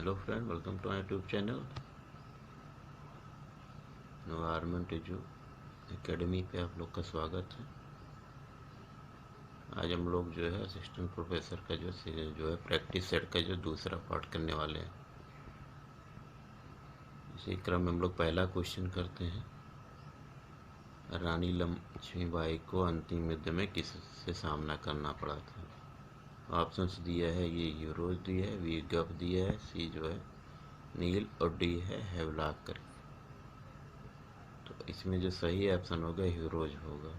Hello friend, welcome to my YouTube channel environment edu academy पे आप लोग का स्वागत है। आज हम लोग जो है असिस्टेंट प्रोफेसर का जो है प्रैक्टिस सेट का जो दूसरा पार्ट करने वाले हैं। इसी क्रम में हम लोग पहला क्वेश्चन करते हैं। रानी लक्ष्मीबाई को अंतिम युद्ध में किससे सामना करना पड़ा था? ऑप्शंस दिया है, ये यूरोज दिया है, वी गफ दिया है, सी जो है नील और डी है हेवलाक करके। तो इसमें जो सही ऑप्शन होगा हीरोज होगा।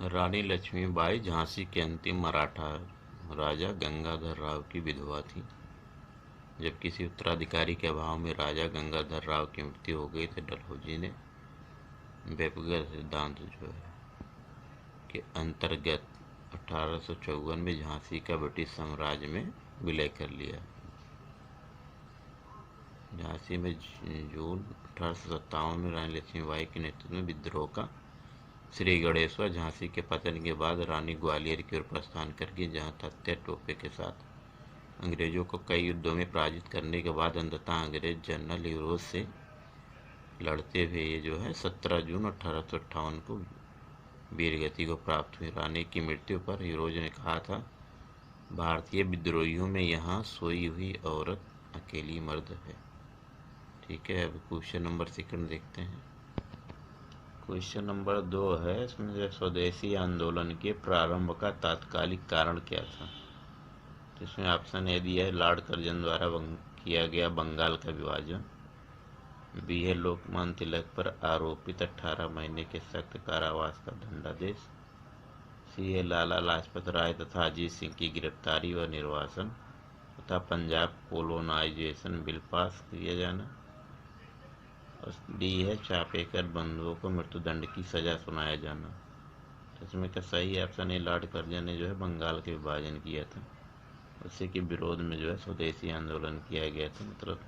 रानी लक्ष्मीबाई झांसी के अंतिम मराठा राजा गंगाधर राव की विधवा थी। जब किसी उत्तराधिकारी के अभाव में राजा गंगाधर राव की मृत्यु हो गई तो डलहौजी ने व्यक्तिगत सिद्धांत जो है के अंतर्गत 1854 में झांसी का ब्रिटिश साम्राज्य में विलय कर लिया। झांसी में जून 1857 में रानी लक्ष्मीबाई के नेतृत्व में विद्रोह का श्री गणेश्वर झांसी के पतन के बाद रानी ग्वालियर की ओर प्रस्थान करके जहां हत्या टोपे के साथ अंग्रेजों को कई युद्धों में पराजित करने के बाद अंततः अंग्रेज जनरल हीरोज से लड़ते हुए ये जो है 17 जून 1858 को वीरगति को प्राप्त हुई। रानी की मृत्यु पर हीरोज ने कहा था, भारतीय विद्रोहियों में यहाँ सोई हुई औरत अकेली मर्द है। ठीक है, अब क्वेश्चन नंबर सेकंड देखते हैं। क्वेश्चन नंबर 2 है, इसमें जो स्वदेशी आंदोलन के प्रारंभ का तात्कालिक कारण क्या था? तो इसमें ऑप्शन ए दिया है, लॉर्ड कर्जन द्वारा किया गया बंगाल का विभाजन। बी है, लोकमान्य तिलक पर आरोपित 18 महीने के सख्त कारावास का दंडादेश। सी है, लाला लाजपत राय तथा अजीत सिंह की गिरफ्तारी व निर्वासन तथा पंजाब कोलोनाइजेशन बिल पास किया जाना। और डी है, चापेकर बंधुओं को मृत्युदंड की सजा सुनाया जाना। तो इसमें का सही ऑप्शन है, लॉर्ड कर्जन ने जो है बंगाल के विभाजन किया था। उसी के विरोध में जो है स्वदेशी आंदोलन किया गया था, मतलब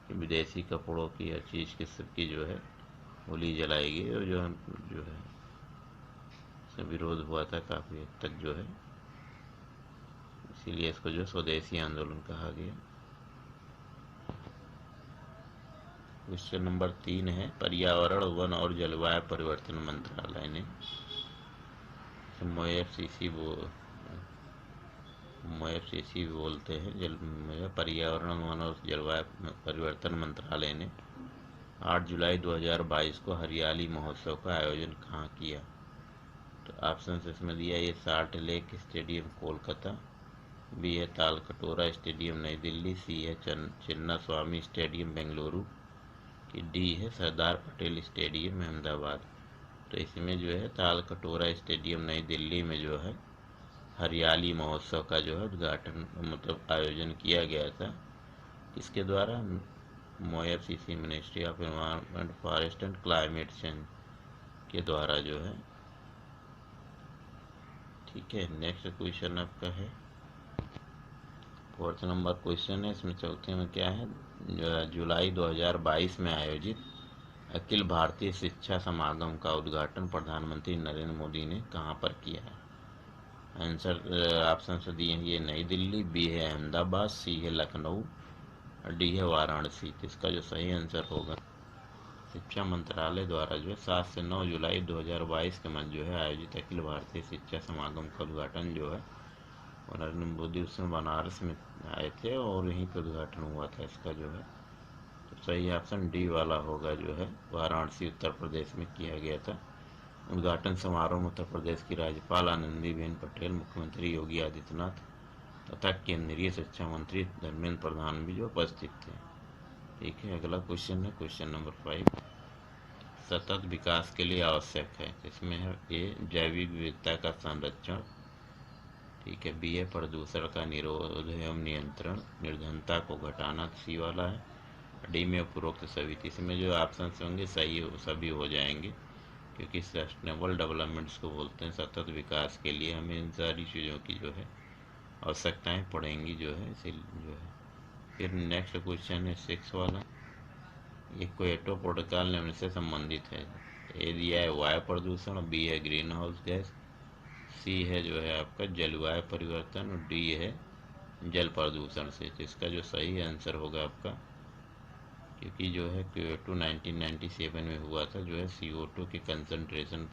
कि विदेशी कपड़ों की हर चीज़ की सबकी जो है होली जलाई गई और जो है इसका विरोध हुआ था काफ़ी हद तक जो है, इसीलिए इसको जो स्वदेशी आंदोलन कहा गया। क्वेश्चन नंबर 3 है, पर्यावरण वन और जलवायु परिवर्तन मंत्रालय ने मोएफसीसी बोलते हैं, पर्यावरण वन और जलवायु परिवर्तन मंत्रालय ने 8 जुलाई 2022 को हरियाली महोत्सव का आयोजन कहाँ किया? तो ऑप्शन इसमें दिया, ये Salt Lake stadium Kolkata, B है तालकटोरा स्टेडियम नई दिल्ली, सी है चिन्ना स्वामी स्टेडियम बेंगलुरु, कि डी है सरदार पटेल स्टेडियम अहमदाबाद। तो इसमें जो है तालकटोरा स्टेडियम नई दिल्ली में जो है हरियाली महोत्सव का जो है उद्घाटन मतलब आयोजन किया गया था। किसके द्वारा? MoEFCC, ministry of environment forest and climate change के द्वारा जो है। ठीक है, नेक्स्ट क्वेश्चन आपका है 4th नंबर क्वेश्चन है। इसमें चौथे में क्या है, जुलाई 2022 में आयोजित अखिल भारतीय शिक्षा समागम का उद्घाटन प्रधानमंत्री नरेंद्र मोदी ने कहाँ पर किया है? आंसर ऑप्शन से दिए हैं, ये नई दिल्ली, बी है अहमदाबाद, सी है लखनऊ, डी है वाराणसी। तो इसका जो सही आंसर होगा, शिक्षा मंत्रालय द्वारा जो है 7 से 9 जुलाई 2022 के मध्य जो है आयोजित अखिल भारतीय शिक्षा समागम का उद्घाटन जो है नरेंद्र मोदी उस समय बनारस में आए थे और यहीं पर उद्घाटन हुआ था इसका जो है। तो सही ऑप्शन डी वाला होगा, जो है वाराणसी उत्तर प्रदेश में किया गया था। उद्घाटन समारोह में उत्तर प्रदेश की राज्यपाल आनंदीबेन पटेल, मुख्यमंत्री योगी आदित्यनाथ तथा केंद्रीय शिक्षा मंत्री धर्मेंद्र प्रधान भी जो उपस्थित थे। ठीक है, अगला क्वेश्चन है क्वेश्चन नंबर 5, सतत विकास के लिए आवश्यक है। इसमें है ए, जैविक विविधता का संरक्षण, ठीक है, बी है प्रदूषण का निरोध एवं नियंत्रण, निर्धनता को घटाना, सी वाला है, डी में उपरोक्त सभी। इसमें जो ऑप्शन होंगे सभी हो जाएंगे, क्योंकि सस्टेनेबल डेवलपमेंट्स को बोलते हैं। सतत विकास के लिए हमें इन सारी चीज़ों की जो है आवश्यकताएं पड़ेंगी जो है, इसीलिए जो है। फिर नेक्स्ट क्वेश्चन है 6 वाला, ये क्योटो प्रोटोकॉल निम्न से संबंधित है। ए दिया है वायु प्रदूषण, बी है ग्रीन हाउस गैस, सी है जो है आपका जलवायु परिवर्तन और डी है जल प्रदूषण से। तो इसका जो सही आंसर होगा आपका, क्योंकि जो है क्योटो 1997 में हुआ था, जो है CO2 के कंसंट्रेशन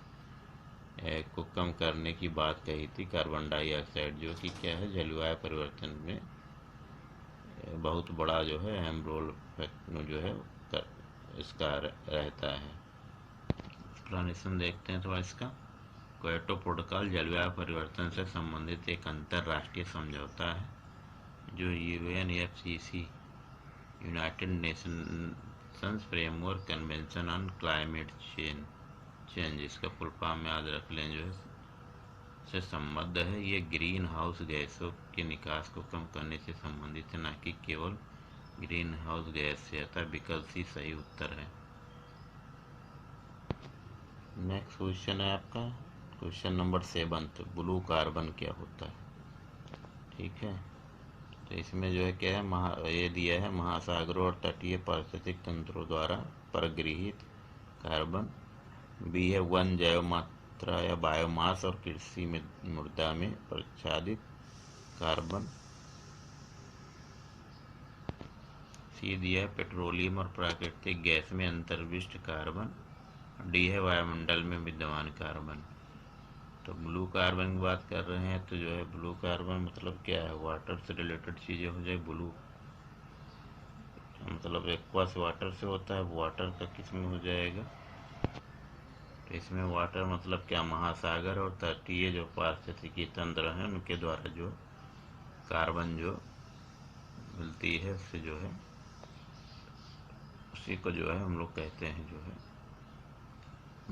को कम करने की बात कही थी, कार्बन डाइऑक्साइड जो कि क्या है जलवायु परिवर्तन में बहुत बड़ा जो है अहम रोल जो है इसका रहता है। एक्सप्लेनेशन देखते हैं थोड़ा इसका। क्योटो प्रोटोकॉल जलवायु परिवर्तन से संबंधित एक अंतर्राष्ट्रीय समझौता है जो UNFCCC United Nations framework convention on climate change इसका फुल फॉर्म याद रख लें, जो है से संबद्ध है। ये ग्रीन हाउस गैसों के निकास को कम करने से संबंधित है, न कि केवल ग्रीन हाउस गैस से, अतः विकल्प सी सही उत्तर है। नेक्स्ट क्वेश्चन है आपका क्वेश्चन नंबर 7, ब्लू कार्बन क्या होता है। ठीक है, तो इसमें जो है क्या है, ये दिया है महासागरों और तटीय पारिस्थितिक तंत्रों द्वारा परिगृहित कार्बन। बी है वन जैव मात्रा या बायोमास और कृषि में मृदा में प्रच्छादित कार्बन। सी दिया है पेट्रोलियम और प्राकृतिक गैस में अंतर्विष्ट कार्बन। डी है वायुमंडल में विद्यमान कार्बन। तो ब्लू कार्बन की बात कर रहे हैं, तो जो है ब्लू कार्बन मतलब क्या है, वाटर से रिलेटेड चीज़ें हो जाए। ब्लू मतलब एक्वास वाटर से होता है, वाटर का किस में हो जाएगा, तो इसमें वाटर मतलब क्या, महासागर और तटीय जो पारिस्थितिकी तंत्र हैं उनके द्वारा जो कार्बन जो मिलती है, उससे जो है उसी को जो है हम लोग कहते हैं जो है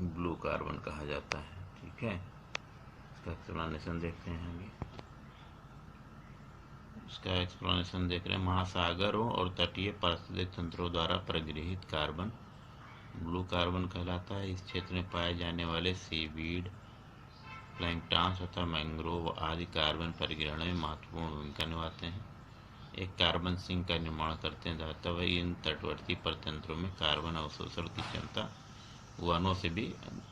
ब्लू कार्बन कहा जाता है। ठीक है, इसका एक्सप्लेनेशन देखते हैं आगे। इसका एक्सप्लेनेशन देख रहे हैं, महासागरों और तटीय पारिस्थितिक तंत्रों द्वारा परिगृहित कार्बन ब्लू कार्बन कहलाता है। इस क्षेत्र में पाए जाने वाले सीवीड, प्लैंकटन तथा मैंग्रोव आदि कार्बन परिग्रहण में महत्वपूर्ण भूमिका निभाते हैं। एक कार्बन सिंक का निर्माण करते हैं, अतः इन तटवर्ती परतंत्रों में कार्बन अवशोषण की क्षमता वनों से भी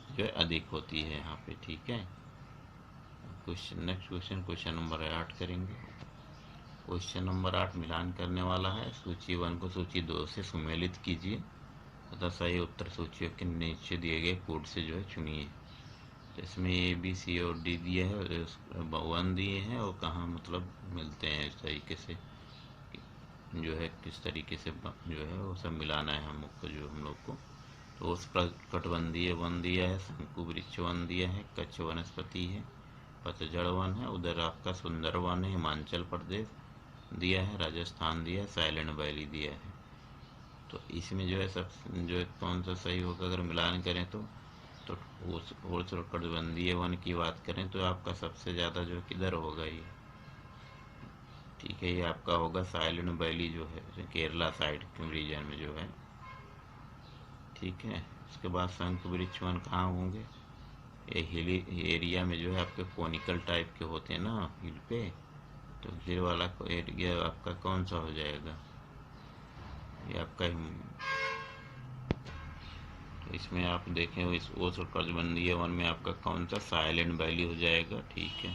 जो है अधिक होती है यहाँ पे। ठीक है, नेक्स्ट क्वेश्चन नंबर 8 करेंगे। क्वेश्चन नंबर 8 मिलान करने वाला है। सूची 1 को सूची 2 से सुमेलित कीजिए तथा सही उत्तर सूचियों के नीचे दिए गए कोड से जो है चुनिए। तो इसमें ABC और D दिया है, 1 दिए हैं और कहाँ मतलब मिलते हैं इस तरीके से जो है किस तरीके से जो है वो सब मिलाना है हमको जो हम लोग को। तो उस कटबंधीय वन दिया है, शंकु वृक्ष वन दिया है, कच्छ वनस्पति है, पतझड़ वन है, उधर आपका सुंदर वन है, हिमाचल प्रदेश दिया है, राजस्थान दिया है, साइलेंट वैली दिया है। तो इसमें जो है सब जो है कौन सा सही होगा, अगर मिलान करें तो उस कटबंधीय वन की बात करें तो आपका सबसे ज़्यादा जो किधर होगा ये, ठीक है, ये आपका होगा साइलेंट वैली जो है केरला साइड के रीजन में जो है। ठीक है, उसके बाद शंकु वृक्ष वन कहाँ होंगे, ये हिली एरिया में जो है आपके कोनिकल टाइप के होते हैं ना हिल पे, तो हिल वाला एरिया आपका कौन सा हो जाएगा, ये आपका तो इसमें आप देखें इस ओस कटबंधीय वन में आपका कौन सा साइलेंट वैली हो जाएगा। ठीक है,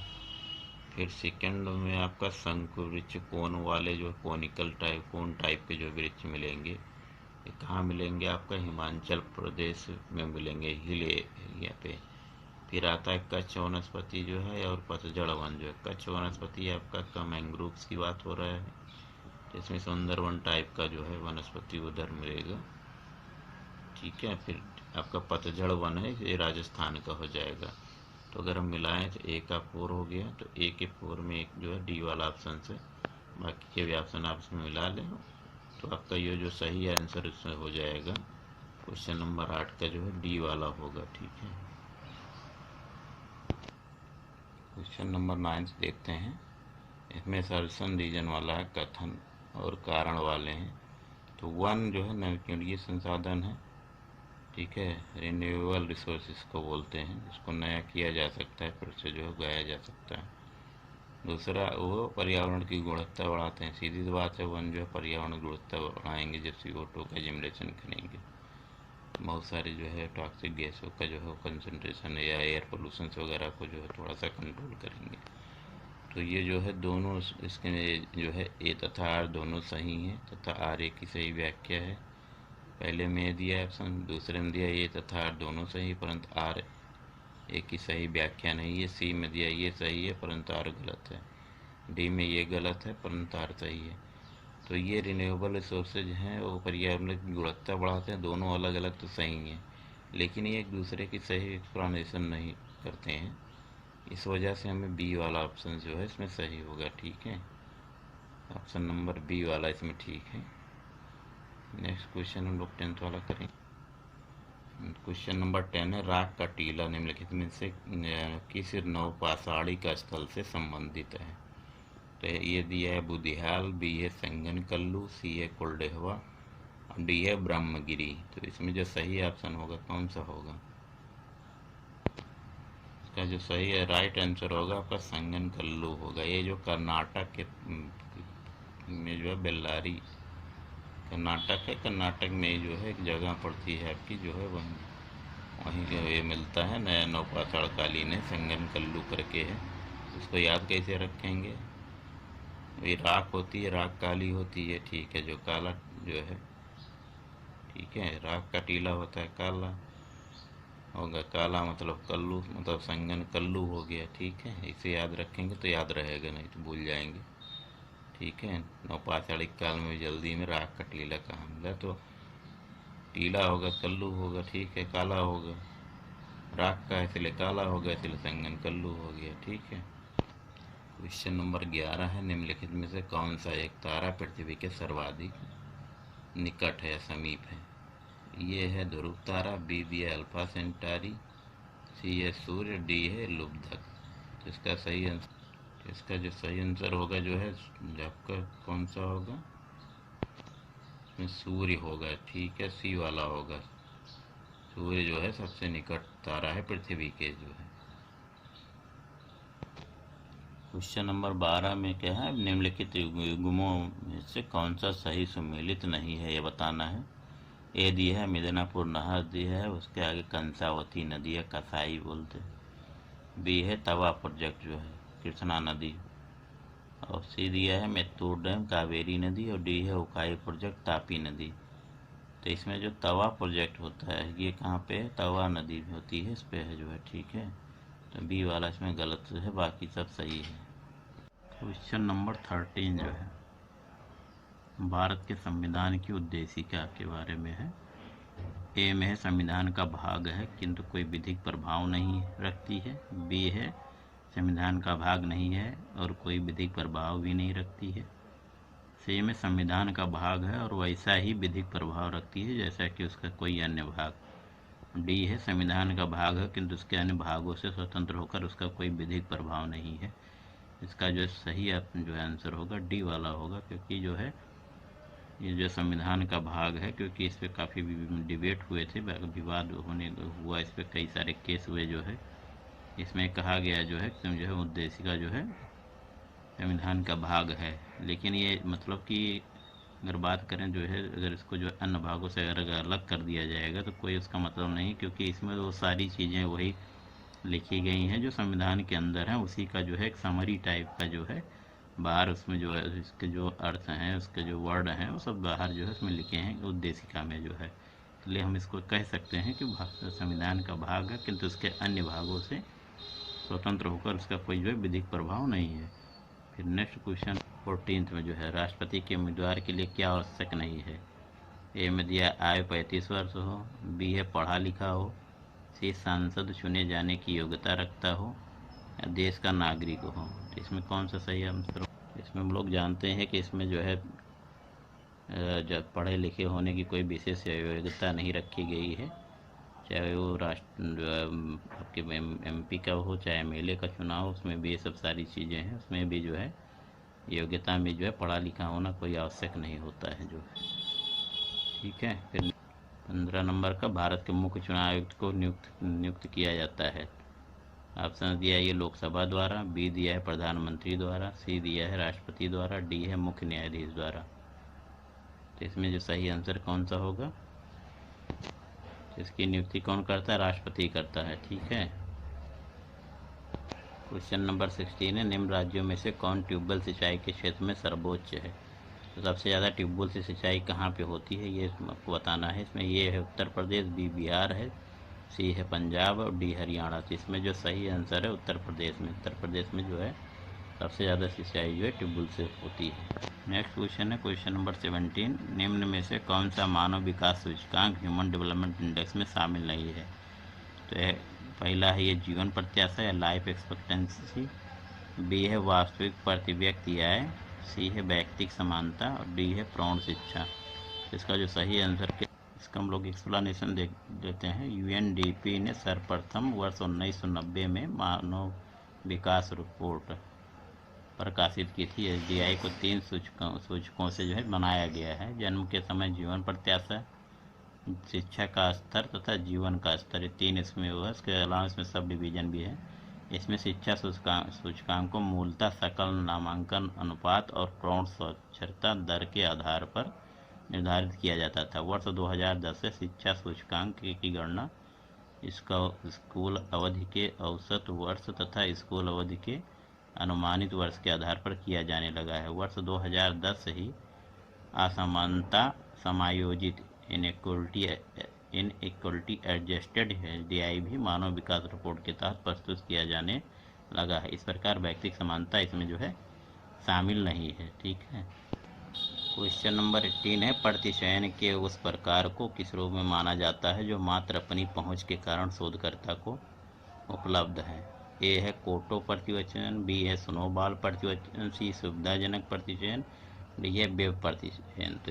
फिर सेकंड में आपका शंकु वृक्ष कोन वाले जो कोनिकल टाइप कोन टाइप के जो वृक्ष मिलेंगे, ये कहाँ मिलेंगे, आपका हिमाचल प्रदेश में मिलेंगे हिल एरिया पे। फिर आता है कच्छ वनस्पति जो है और पतझड़ वन जो है। कच्छ वनस्पति आपका मैंग्रोव्स की बात हो रहा है, तो इसमें सुंदरवन टाइप का जो है वनस्पति उधर मिलेगा। ठीक है, फिर आपका पतझड़ वन है, ये राजस्थान का हो जाएगा। तो अगर हम मिलाएं तो A का 4 हो गया, तो A के 4 में एक जो है D वाला ऑप्शन से बाकी के भी ऑप्शन आप इसमें मिला लें, तो आपका ये जो सही आंसर इसमें हो जाएगा क्वेश्चन नंबर 8 का जो है D वाला होगा। ठीक है, क्वेश्चन नंबर 9 से देखते हैं। इसमें सर्सन रीजन वाला है, कथन और कारण वाले हैं। तो 1 जो है नवीकरणीय संसाधन है। ठीक है, रिन्यूएबल रिसोर्सेज को बोलते हैं, इसको नया किया जा सकता है, फिर से जो है उगाया जा सकता है। दूसरा वो पर्यावरण की गुणवत्ता बढ़ाते हैं, सीधी सी बात है, 1 जो है पर्यावरण की गुणवत्ता बढ़ाएंगे जब CO2 का जनरेशन करेंगे। बहुत सारी जो है टॉक्सिक गैसों का जो है कंसनट्रेशन या एयर पोल्यूशन वगैरह को जो है थोड़ा सा कंट्रोल करेंगे। तो ये जो है दोनों इसके जो है ए तथा आर दोनों सही हैं तथा आर ए की सही व्याख्या है। पहले में दिया है ऑप्शन, दूसरे में दिया ए तथा आर दोनों सही परंतु आर ए की सही व्याख्या नहीं है। सी में दिया ये सही है परंतु आर गलत है। डी में ये गलत है परंतु आर सही है। तो ये रिन्यूएबल रिसोर्सेज हैं वो पर्यावरण की गुणवत्ता बढ़ाते हैं, दोनों अलग अलग तो सही हैं लेकिन ये एक दूसरे की सही एक्सप्लेनेशन नहीं करते हैं। इस वजह से हमें बी वाला ऑप्शन जो है इसमें सही होगा। ठीक है, ऑप्शन नंबर बी वाला इसमें ठीक है। नेक्स्ट क्वेश्चन हम लोग 10th वाला करें। क्वेश्चन नंबर 10 है, राग का टीला निम्नलिखित में से किस नवपाषाणिक स्थल से संबंधित है। तो ये दिया है बुधियाल, बी है संगन कल्लू, सी है कुलडेहवा, डी है ब्रह्मगिरी। तो इसमें जो सही ऑप्शन होगा कौन सा होगा? इसका जो सही है राइट आंसर होगा आपका संगन कल्लू होगा। ये जो कर्नाटक के में जो है बेल्लारी कर्नाटक है, कर्नाटक में जो है एक जगह पड़ती है आपकी जो है वहीं ये मिलता है। नया नौपाषाण कालीन है, संगन कल्लू करके है। उसको याद कैसे रखेंगे? ये राख होती है, राख काली होती है। ठीक है, जो काला जो है ठीक है, राख का टीला होता है काला होगा, काला मतलब कल्लू मतलब संगन कल्लू हो गया। ठीक है, इसे याद रखेंगे तो याद रहेगा, नहीं तो भूल जाएंगे। ठीक है, नवपाषाणिक काल में जल्दी में राख का टीला कहाँ मिला, तो टीला होगा कल्लू होगा। ठीक है, काला होगा, राख का इसलिए काला होगा, इसलिए संगन कल्लू हो गया। ठीक है। क्वेश्चन नंबर 11 है, निम्नलिखित में से कौन सा एक तारा पृथ्वी के सर्वाधिक निकट है या समीप है। ये है ध्रुव तारा, बी दिया अल्फा सेंटारी, सी है सूर्य, डी है लुब्धक। तो इसका जो सही आंसर होगा जो है आपका कौन सा होगा? इसमें सूर्य होगा। ठीक है, सी वाला होगा। सूर्य जो है सबसे निकट तारा है पृथ्वी के जो है। क्वेश्चन नंबर 12 में क्या है, निम्नलिखित युग्मों में से कौन सा सही सुमेलित नहीं है ये बताना है। ए दिया है मिदनापुर नहर दिया है, उसके आगे कंसावती नदी है, कसाई बोलते हैं। बी है तवा प्रोजेक्ट जो है कृष्णा नदी, और सी दिया है मेत्तूर डैम कावेरी नदी, और डी है उकाई प्रोजेक्ट तापी नदी। तो इसमें जो तवा प्रोजेक्ट होता है ये कहाँ पे है? तवा नदी में होती है, इस पे है जो है। ठीक है, तो बी वाला इसमें गलत है, बाकी सब सही है। क्वेश्चन नंबर 13 जो है भारत के संविधान की उद्देशिका के बारे में है। ए में है संविधान का भाग है किंतु कोई विधिक प्रभाव नहीं रखती है, बी है संविधान का भाग नहीं है और कोई विधिक प्रभाव भी नहीं रखती है, सी में संविधान का भाग है और वैसा ही विधिक प्रभाव रखती है जैसा कि उसका कोई अन्य भाग, डी है संविधान का भाग है किंतु उसके अन्य भागों से स्वतंत्र होकर उसका कोई विधिक प्रभाव नहीं है। इसका जो सही जो आंसर होगा डी वाला होगा, क्योंकि जो है ये जो संविधान का भाग है, क्योंकि इस पर काफ़ी डिबेट हुए थे, विवाद होने हुआ, इस पर कई सारे केस हुए जो है। इसमें कहा गया जो है उद्देशिका जो है संविधान का भाग है, लेकिन ये मतलब कि अगर बात करें जो है अगर इसको जो अन्य भागों से अगर अलग कर दिया जाएगा तो कोई उसका मतलब नहीं, क्योंकि इसमें वो सारी चीज़ें वही लिखी गई हैं जो संविधान के अंदर हैं, उसी का जो है एक समरी टाइप का जो है बाहर उसमें जो है इसके जो अर्थ हैं उसके जो वर्ड हैं वो सब बाहर जो है उसमें लिखे हैं उद्देशिका में जो है। इसलिए हम इसको कह सकते हैं कि संविधान का भाग है किंतु उसके अन्य भागों से स्वतंत्र होकर उसका कोई जो है विधिक प्रभाव नहीं है। फिर नेक्स्ट क्वेश्चन 14 में जो है राष्ट्रपति के उम्मीदवार के लिए क्या आवश्यक नहीं है। ए में दिया आयु 35 वर्ष हो, बी है पढ़ा लिखा हो, सी सांसद चुने जाने की योग्यता रखता हो, या देश का नागरिक हो। तो इसमें कौन सा सही आंसर? इसमें हम लोग जानते हैं कि इसमें जो है जब पढ़े लिखे होने की कोई विशेष योग्यता नहीं रखी गई है, चाहे वो आपके एमपी का हो चाहे एमएलए का चुनाव, उसमें भी ये सब सारी चीज़ें हैं, उसमें भी जो है योग्यता में जो है पढ़ा लिखा होना कोई आवश्यक नहीं होता है जो है। ठीक है, फिर 15 नंबर का भारत के मुख्य चुनाव आयुक्त को नियुक्त किया जाता है। ऑप्शन दिया है ये लोकसभा द्वारा, बी दिया है प्रधानमंत्री द्वारा, सी दिया है राष्ट्रपति द्वारा, डी है मुख्य न्यायाधीश द्वारा। तो इसमें जो सही आंसर कौन सा होगा? इसकी नियुक्ति कौन करता है? राष्ट्रपति करता है। ठीक है, क्वेश्चन नंबर 16 है, निम्न राज्यों में से कौन ट्यूबवेल सिंचाई के क्षेत्र में सर्वोच्च है। तो सबसे ज़्यादा ट्यूबवेल से सिंचाई कहाँ पे होती है ये आपको बताना है। इसमें ये है उत्तर प्रदेश, बी बिहार है, सी है पंजाब और डी हरियाणा। तो इसमें जो सही आंसर है उत्तर प्रदेश में। उत्तर प्रदेश में जो है सबसे ज़्यादा सिंचाई जो है ट्यूबवेल से होती है। नेक्स्ट क्वेश्चन है क्वेश्चन नंबर 17, निम्न में से कौन सा मानव विकास सूचकांक ह्यूमन डेवलपमेंट इंडेक्स में शामिल नहीं है। तो पहला है ये जीवन प्रत्याशा या लाइफ एक्सपेक्टेंसी, बी है वास्तविक प्रति व्यक्ति आय, सी है व्यक्तिक समानता और डी है प्रौढ़ शिक्षा। इसका जो सही आंसर के इसका हम लोग एक्सप्लेनेशन देख देते हैं। यूएनडीपी ने सर्वप्रथम वर्ष 1990 में मानव विकास रिपोर्ट प्रकाशित की थी। एसडीआई को 3 सूचकों से जो है बनाया गया है। जन्म के समय, जीवन प्रत्याशा, शिक्षा का स्तर तथा जीवन का स्तर, 3 इसमें हुआ। इसके अलावा इसमें सब डिवीजन भी है। इसमें शिक्षा सूचकांक को मूलतः सकल नामांकन अनुपात और प्रौढ़ साक्षरता दर के आधार पर निर्धारित किया जाता था। वर्ष 2010 से शिक्षा सूचकांक की गणना इसका स्कूल अवधि के औसत वर्ष तथा स्कूल अवधि के अनुमानित वर्ष के आधार पर किया जाने लगा है। वर्ष 2010 से ही असमानता समायोजित इनइक्वलिटी एडजस्टेड एसडीआई भी मानव विकास रिपोर्ट के तहत प्रस्तुत किया जाने लगा है। इस प्रकार व्यक्तिक समानता इसमें जो है शामिल नहीं है। ठीक है। क्वेश्चन नंबर 18 है, प्रतिचयन के उस प्रकार को किस रूप में माना जाता है जो मात्र अपनी पहुंच के कारण शोधकर्ता को उपलब्ध है। ए है कोटो प्रतिचयन, बी है स्नोबॉल प्रतिचयन, सी सुविधाजनक प्रतिचयन, डी है वेब प्रतिचयन। तो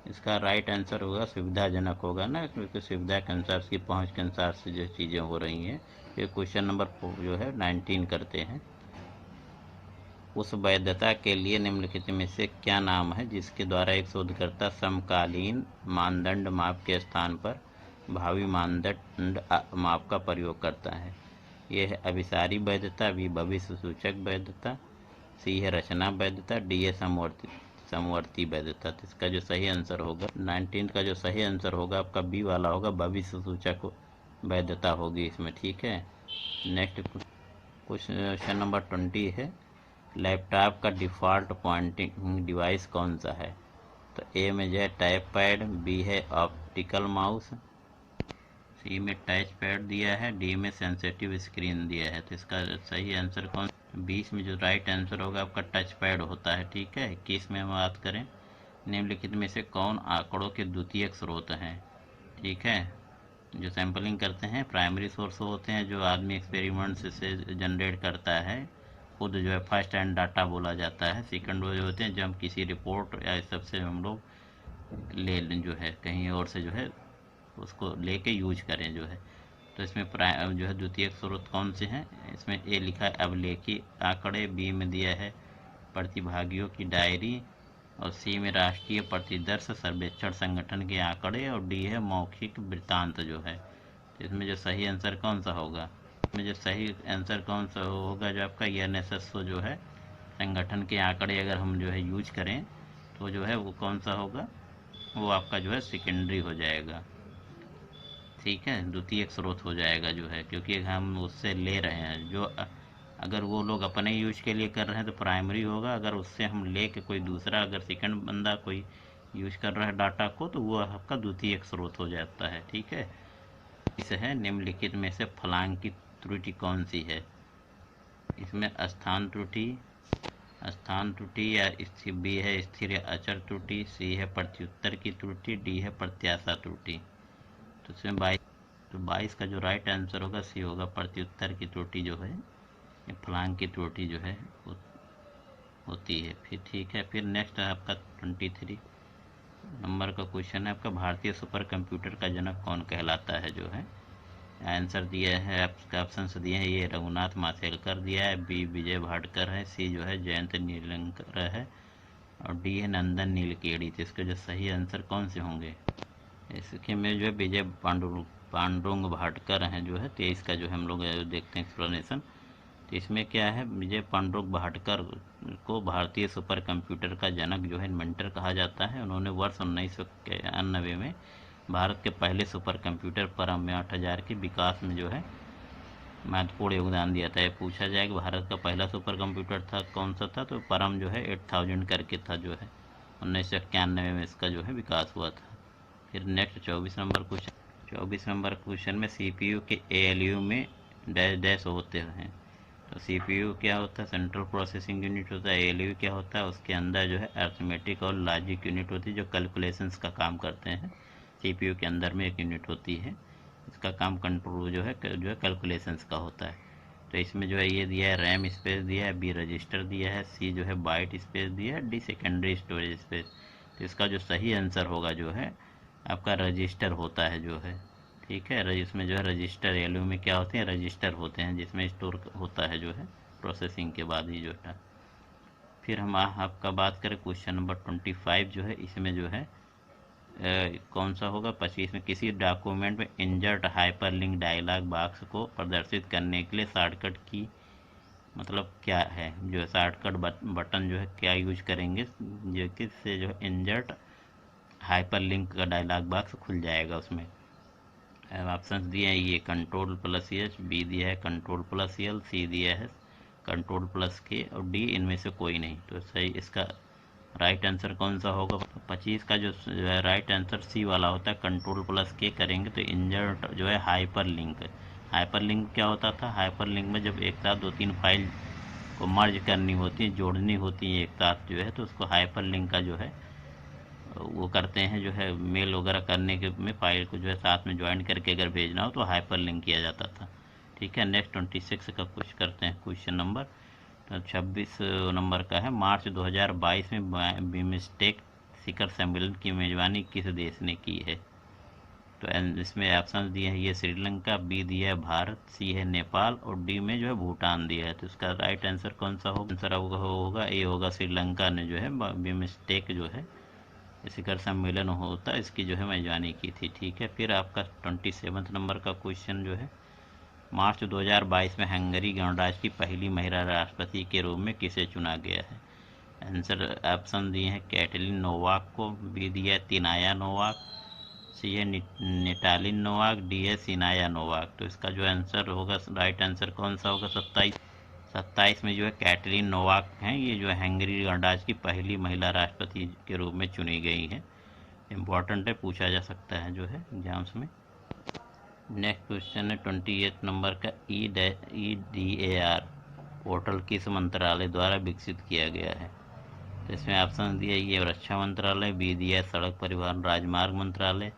इसका राइट आंसर होगा सुविधाजनक होगा ना, क्योंकि सुविधा के अनुसार की पहुँच के अनुसार से जो चीज़ें हो रही हैं। फिर क्वेश्चन नंबर जो है 19 करते हैं। उस वैधता के लिए निम्नलिखित में से क्या नाम है जिसके द्वारा एक शोधकर्ता समकालीन मानदंड माप के स्थान पर भावी मानदंड माप का प्रयोग करता है। यह है अभिसारी वैधता, बी भविष्य सूचक वैधता, सी है रचना वैधता, डी है समवर्ती वैधता। तो इसका जो सही आंसर होगा 19 का जो सही आंसर होगा आपका बी वाला होगा, भविष्य सूचक वैधता होगी इसमें। ठीक है। नेक्स्ट क्वेश्चन नंबर 20 है, लैपटॉप का डिफ़ॉल्ट पॉइंटिंग डिवाइस कौन सा है। तो ए में जो है टाइप पैड, बी है ऑप्टिकल माउस, सी में टच पैड दिया है, डी में सेंसिटिव स्क्रीन दिया है। तो इसका सही आंसर कौन, 20 में जो राइट आंसर होगा आपका टच पैड होता है। ठीक है। 21 में हम बात करें, निम्नलिखित में से कौन आंकड़ों के द्वितीयक स्रोत हैं। ठीक है। जो सैम्पलिंग करते हैं प्राइमरी सोर्स होते हैं, जो आदमी एक्सपेरिमेंट से जनरेट करता है, खुद जो है फर्स्ट हैंड डाटा बोला जाता है। सेकंड वो जो होते हैं जब हम किसी रिपोर्ट या इस सबसे हम लोग ले जो है कहीं और से जो है उसको लेके यूज करें जो है। तो इसमें जो है द्वितीयक स्रोत कौन से हैं, इसमें ए लिखा है अभिलेखी आंकड़े, बी में दिया है प्रतिभागियों की डायरी और सी में राष्ट्रीय प्रतिदर्श सर्वेक्षण संगठन के आंकड़े और डी है मौखिक वृत्तांत जो है। तो इसमें जो सही आंसर कौन सा होगा, इसमें जो सही आंसर कौन सा होगा, जो आपका एनएसएस जो है संगठन के आंकड़े अगर हम जो है यूज करें तो जो है वो कौन सा होगा, वो आपका जो है सेकेंडरी हो जाएगा। ठीक है। द्वितीयक स्रोत हो जाएगा जो है, क्योंकि हम उससे ले रहे हैं। जो अगर वो लोग अपने यूज के लिए कर रहे हैं तो प्राइमरी होगा, अगर उससे हम ले के कोई दूसरा अगर सेकंड बंदा कोई यूज कर रहा है डाटा को तो वो आपका द्वितीयक स्रोत हो जाता है। ठीक है। इसे है निम्नलिखित में से फलांकित त्रुटि कौन सी है। इसमें स्थान त्रुटि या बी है स्थिर या अचर त्रुटि, सी है प्रत्युत्तर की त्रुटि, डी है प्रत्याशा त्रुटि। तो इसमें 22 का जो राइट आंसर होगा सी होगा, प्रत्युत्तर की त्रुटि जो है फलांक की त्रुटि जो है होती है। फिर ठीक है। फिर नेक्स्ट है आपका 23 नंबर का क्वेश्चन है आपका, भारतीय सुपर कंप्यूटर का जनक कौन कहलाता है जो है। आंसर दिया है आपका ऑप्शन दिए हैं, ये रघुनाथ माशेलकर दिया है, बी विजय भाटकर है, सी जो है जयंत नीलंकर है और डी है नंदन नीलकेड़ी। तो इसके जो सही आंसर कौन से होंगे, इसके में जो है विजय पांडुरंग भाटकर हैं जो है। 23 का जो है हम लोग देखते हैं एक्सप्लेनेशन। तो इसमें क्या है, विजय पांडुरंग भाटकर को भारतीय सुपर कंप्यूटर का जनक जो है इन्वेंटर कहा जाता है। उन्होंने वर्ष 1991 में भारत के पहले सुपर कंप्यूटर परम 8000 के विकास में जो है महत्वपूर्ण योगदान दिया था। ये पूछा जाए कि भारत का पहला सुपर कंप्यूटर था कौन सा था, तो परम जो है 8000 करके था, जो है 1991 में इसका जो है विकास हुआ था। फिर नेक्स्ट 24 नंबर क्वेश्चन में CPU के ALU में डैश डैश होते हैं। तो CPU क्या होता है, सेंट्रल प्रोसेसिंग यूनिट होता है। ALU क्या होता है, उसके अंदर जो है अर्थमेटिक और लॉजिक यूनिट होती है जो कैलकुलेशंस का काम करते हैं। CPU के अंदर में एक यूनिट होती है, इसका काम कंट्रोल जो है कैलकुलेशंस का होता है। तो इसमें जो है ये दिया है रैम स्पेस दिया है, B रजिस्टर दिया है, C जो है बाइट स्पेस दिया है, D सेकेंडरी स्टोरेज स्पेस। तो इसका जो सही आंसर होगा जो है आपका रजिस्टर होता है जो है, ठीक है। इसमें जो है रजिस्टर ALU में क्या होते हैं, रजिस्टर होते हैं जिसमें स्टोर होता है जो है प्रोसेसिंग के बाद ही जो है। फिर हम आपका बात करें क्वेश्चन नंबर 25 जो है, इसमें जो है कौन सा होगा 25 में, किसी डॉक्यूमेंट में इंजर्ट हाइपरलिंक डायलॉग बॉक्स को प्रदर्शित करने के लिए शॉर्टकट की मतलब क्या है, जो है शॉर्टकट बटन जो है क्या यूज करेंगे जो किससे जो है इंजर्ट हाइपरलिंक का डायलॉग बॉक्स खुल जाएगा। उसमें ऑप्शन दिए हैं ये Ctrl+H, B दिया है Ctrl+L, C दिया है Ctrl+K और D इनमें से कोई नहीं। तो सही इसका राइट आंसर कौन सा होगा, 25 का जो है राइट आंसर C वाला होता है। Ctrl+K करेंगे तो इंजर्ट जो है हाइपर लिंक क्या होता था, हाइपर लिंक में जब एक साथ 2-3 फाइल को मर्ज करनी होती है, जोड़नी होती है एक साथ जो है, तो उसको हाइपर लिंक का जो है वो करते हैं जो है मेल वगैरह करने के में फाइल को जो है साथ में ज्वाइन करके अगर भेजना हो तो हाइपर लिंक किया जाता था, ठीक है। नेक्स्ट 26 का कुछ करते हैं क्वेश्चन नंबर 26 नंबर का है, मार्च 2022 में बिमस्टेक शिखर सम्मेलन की मेजबानी किस देश ने की है। तो इसमें ऑप्शन दिए हैं ये श्रीलंका, B दिया है भारत, C है नेपाल और D में जो है भूटान दिया है। तो इसका राइट आंसर कौन सा होगा, आंसर होगा ए होगा, श्रीलंका ने जो है बिमस्टेक जो है शिखर सम्मेलन होता है इसकी जो है मेजबानी की थी, ठीक है। फिर आपका 27 नंबर का क्वेश्चन जो है, मार्च 2022 में हंगरी गणराज्य की पहली महिला राष्ट्रपति के रूप में किसे चुना गया है। आंसर ऑप्शन दिए हैं कैटलिन नोवाक को, B दिया है तिनाया नोवाक, C है नेटालिन नोवाक, D है सिनाया नोवाक। तो इसका जो आंसर होगा राइट आंसर कौन सा होगा, 27 में जो है कैटलिन नोवाक हैं, ये जो है हंगरी गणराज्य की पहली महिला राष्ट्रपति के रूप में चुनी गई है। इम्पॉर्टेंट है, पूछा जा सकता है जो है एग्जाम्स में। नेक्स्ट क्वेश्चन है 28 नंबर का, EDAR पोर्टल किस मंत्रालय द्वारा विकसित किया गया है। तो इसमें ऑप्शन दिया ये रक्षा मंत्रालय, B दिया सड़क परिवहन राजमार्ग मंत्रालय,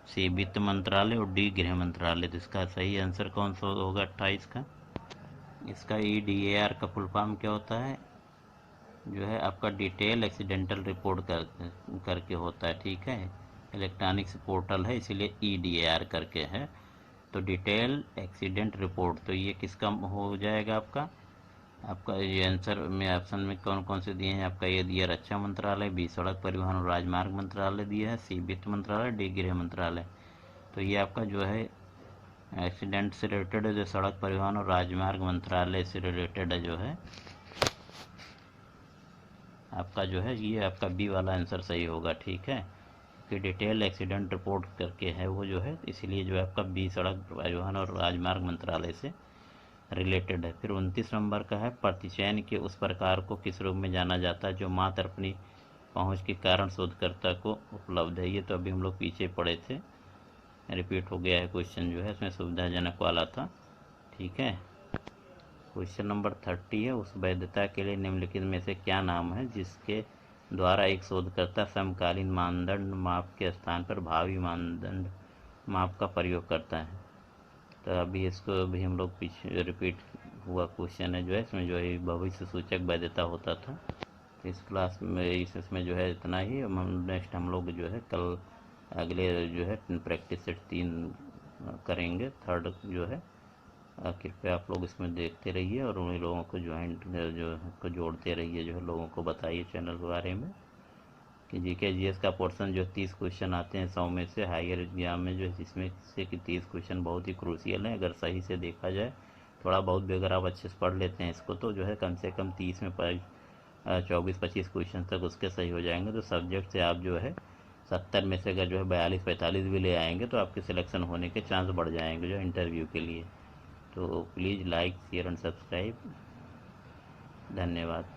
C वित्त मंत्रालय और D गृह मंत्रालय। तो इसका सही आंसर कौन सा होगा 28 का, इसका EDAR का फुल फॉर्म क्या होता है, जो है आपका डिटेल एक्सीडेंटल रिपोर्ट करके होता है, ठीक है। इलेक्ट्रॉनिक्स पोर्टल है इसीलिए EDAR करके है। तो डिटेल एक्सीडेंट रिपोर्ट, तो ये किसका हो जाएगा आपका ये आंसर में ऑप्शन में कौन कौन से दिए हैं, आपका ये दिया रक्षा मंत्रालय, B सड़क परिवहन और राजमार्ग मंत्रालय दिया है, C वित्त मंत्रालय, D गृह मंत्रालय। तो ये आपका जो है एक्सीडेंट से रिलेटेड है, जो सड़क परिवहन और राजमार्ग मंत्रालय से रिलेटेड है जो है आपका जो है ये आपका B वाला आंसर सही होगा, ठीक है। कि डिटेल एक्सीडेंट रिपोर्ट करके है वो जो है, इसीलिए जो है आपका B सड़क परिवहन और राजमार्ग मंत्रालय से रिलेटेड है। फिर 29 नंबर का है, प्रतिचयन के उस प्रकार को किस रूप में जाना जाता है जो मात्र अपनी पहुंच के कारण शोधकर्ता को उपलब्ध है। ये तो अभी हम लोग पीछे पढ़े थे, रिपीट हो गया है क्वेश्चन जो है, इसमें सुविधाजनक वाला था, ठीक है। क्वेश्चन नंबर 30 है, उस वैधता के लिए निम्नलिखित में से क्या नाम है जिसके द्वारा एक शोधकर्ता समकालीन मानदंड माप के स्थान पर भावी मानदंड माप का प्रयोग करता है। तो अभी इसको अभी हम लोग पीछे रिपीट हुआ क्वेश्चन है जो है, इसमें जो है भविष्य सूचक वैधता होता था। तो इस क्लास में इसमें जो है इतना ही, नेक्स्ट हम लोग जो है कल अगले जो है प्रैक्टिस सेट 3 करेंगे, थर्ड जो है। कृपया आप लोग इसमें देखते रहिए और उन्हीं लोगों को जो जोड़ते रहिए, जो है लोगों को बताइए चैनल के बारे में कि GK GS का पोर्शन जो 30 क्वेश्चन आते हैं 100 में से हायर एग्जाम में जो है, जिसमें से कि 30 क्वेश्चन बहुत ही क्रूशियल हैं। अगर सही से देखा जाए थोड़ा बहुत भी अगर आप अच्छे से पढ़ लेते हैं इसको, तो जो है कम से कम 30 में 24-25 क्वेश्चन तक उसके सही हो जाएंगे। तो सब्जेक्ट से आप जो है 70 में से अगर जो है 42-45 भी ले आएंगे तो आपके सिलेक्शन होने के चांस बढ़ जाएंगे जो इंटरव्यू के लिए। तो please like share and subscribe. धन्यवाद।